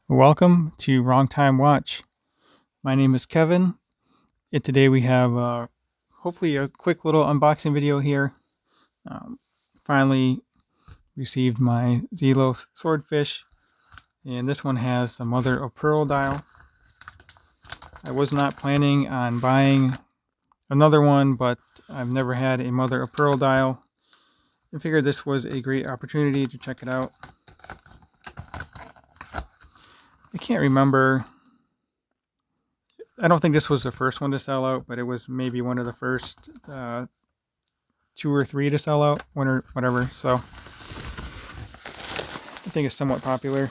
Welcome to Wrong Time Watch. My name is Kevin, and today we have hopefully a quick little unboxing video here. Um, Finally received my Zelos Swordfish, and this one has the mother of pearl dial. I was not planning on buying another one, but I've never had a mother of pearl dial. I figured this was a great opportunity to check it out. I can't remember. I don't think this was the first one to sell out, but it was maybe one of the first 2 or 3 to sell out, one or whatever. So I think it's somewhat popular,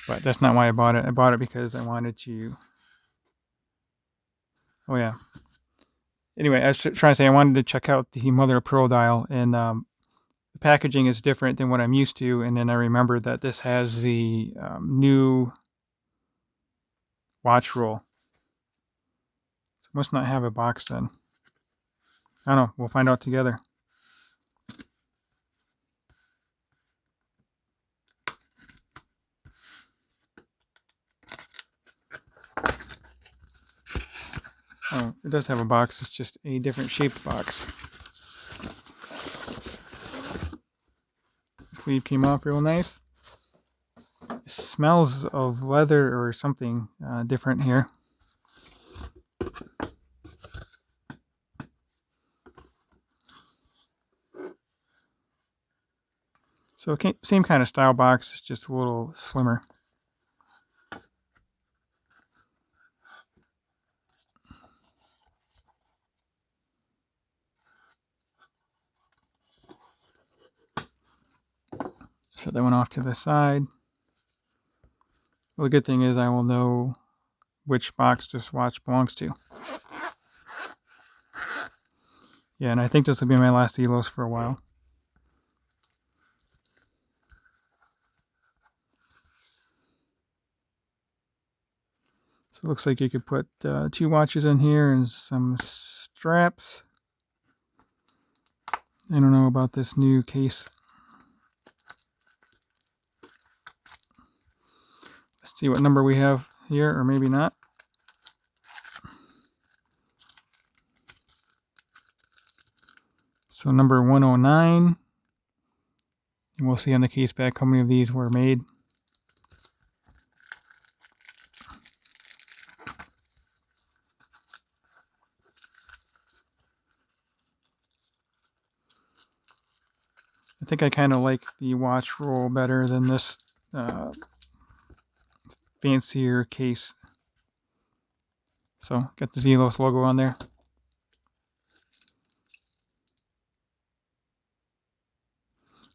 but that's not why I bought it. I bought it because I wanted to. Oh yeah. Anyway, I was trying to say I wanted to check out the mother of pearl dial, and the packaging is different than what I'm used to. And then I remembered that this has the new watch roll. So it must not have a box then. I don't know. We'll find out together. Oh, it does have a box. It's just a different shaped box. The sleeve came off real nice. It smells of leather or something different here. So same kind of style box, it's just a little slimmer. Set that one off to the side. Well, the good thing is I will know which box this watch belongs to. Yeah, and I think this will be my last Zelos for a while. So it looks like you could put 2 watches in here and some straps. I don't know about this new case. Let's see what number we have here, or maybe not. So number 109. And we'll see on the case back how many of these were made. I think I kind of like the watch roll better than this fancier case. So got the Zelos logo on there.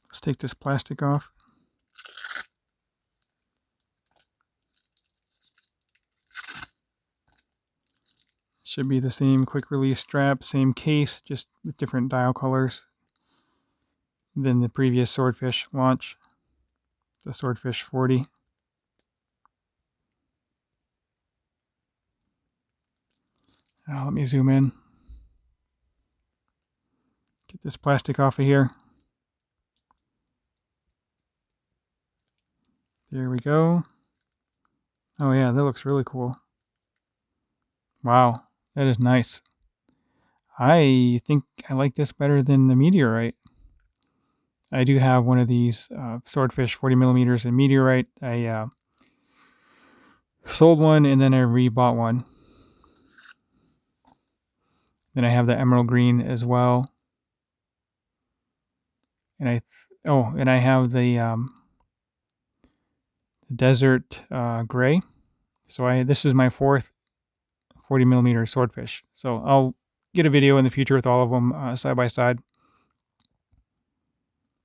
Let's take this plastic off. Should be the same quick release strap, same case, just with different dial colors than the previous Swordfish launch, the Swordfish 40. Let me zoom in. Get this plastic off of here. There we go. Oh yeah, that looks really cool. Wow, that is nice. I think I like this better than the Meteorite. I do have one of these Swordfish 40 millimeters in Meteorite. I sold one and then I rebought one. Then I have the emerald green as well. And I have the desert gray. So this is my 4th 40 millimeter Swordfish. So I'll get a video in the future with all of them side by side.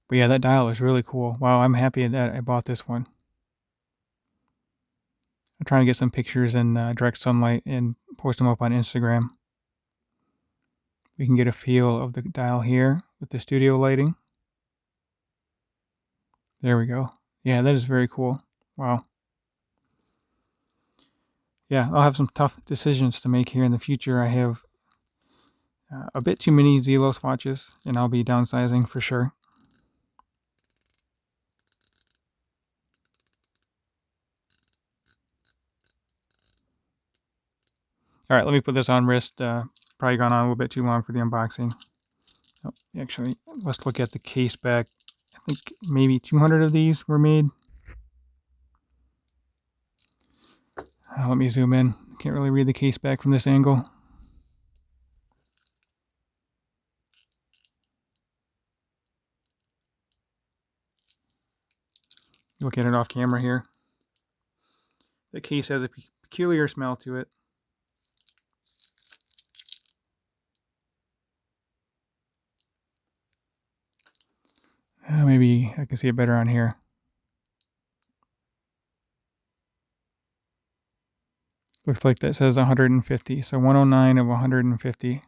But yeah, that dial is really cool. Wow, I'm happy that I bought this one. I'm trying to get some pictures in direct sunlight and post them up on Instagram. We can get a feel of the dial here with the studio lighting. There we go. Yeah, that is very cool. Wow. Yeah, I'll have some tough decisions to make here in the future. I have a bit too many Zelos watches, and I'll be downsizing for sure. All right, let me put this on wrist. Probably gone on a little bit too long for the unboxing. Oh, actually, let's look at the case back. I think maybe 200 of these were made. Let me zoom in. Can't really read the case back from this angle. Look at it off camera here. The case has a peculiar smell to it. Maybe I can see it better on here. Looks like that says 150, so 109 of 150. All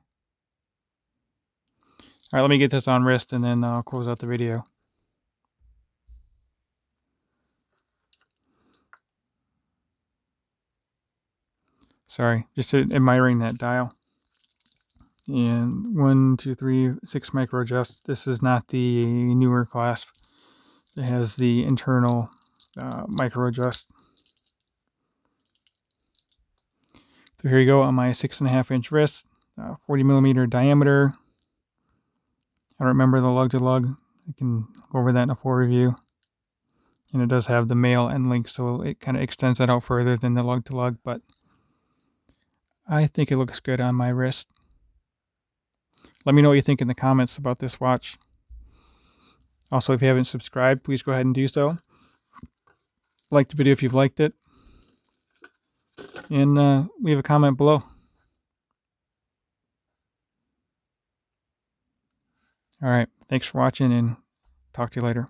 right, let me get this on wrist and then I'll close out the video. Sorry, just admiring that dial. And 1, 2, 3, 6 micro adjust. This is not the newer clasp. It has the internal micro adjust. So here you go on my 6.5 inch wrist, 40 millimeter diameter. I don't remember the lug to lug. I can go over that in a full review. And it does have the male end link, so it kind of extends that out further than the lug to lug, but I think it looks good on my wrist. Let me know what you think in the comments about this watch. Also, if you haven't subscribed, please go ahead and do so. Like the video if you've liked it. And leave a comment below. All right. Thanks for watching and talk to you later.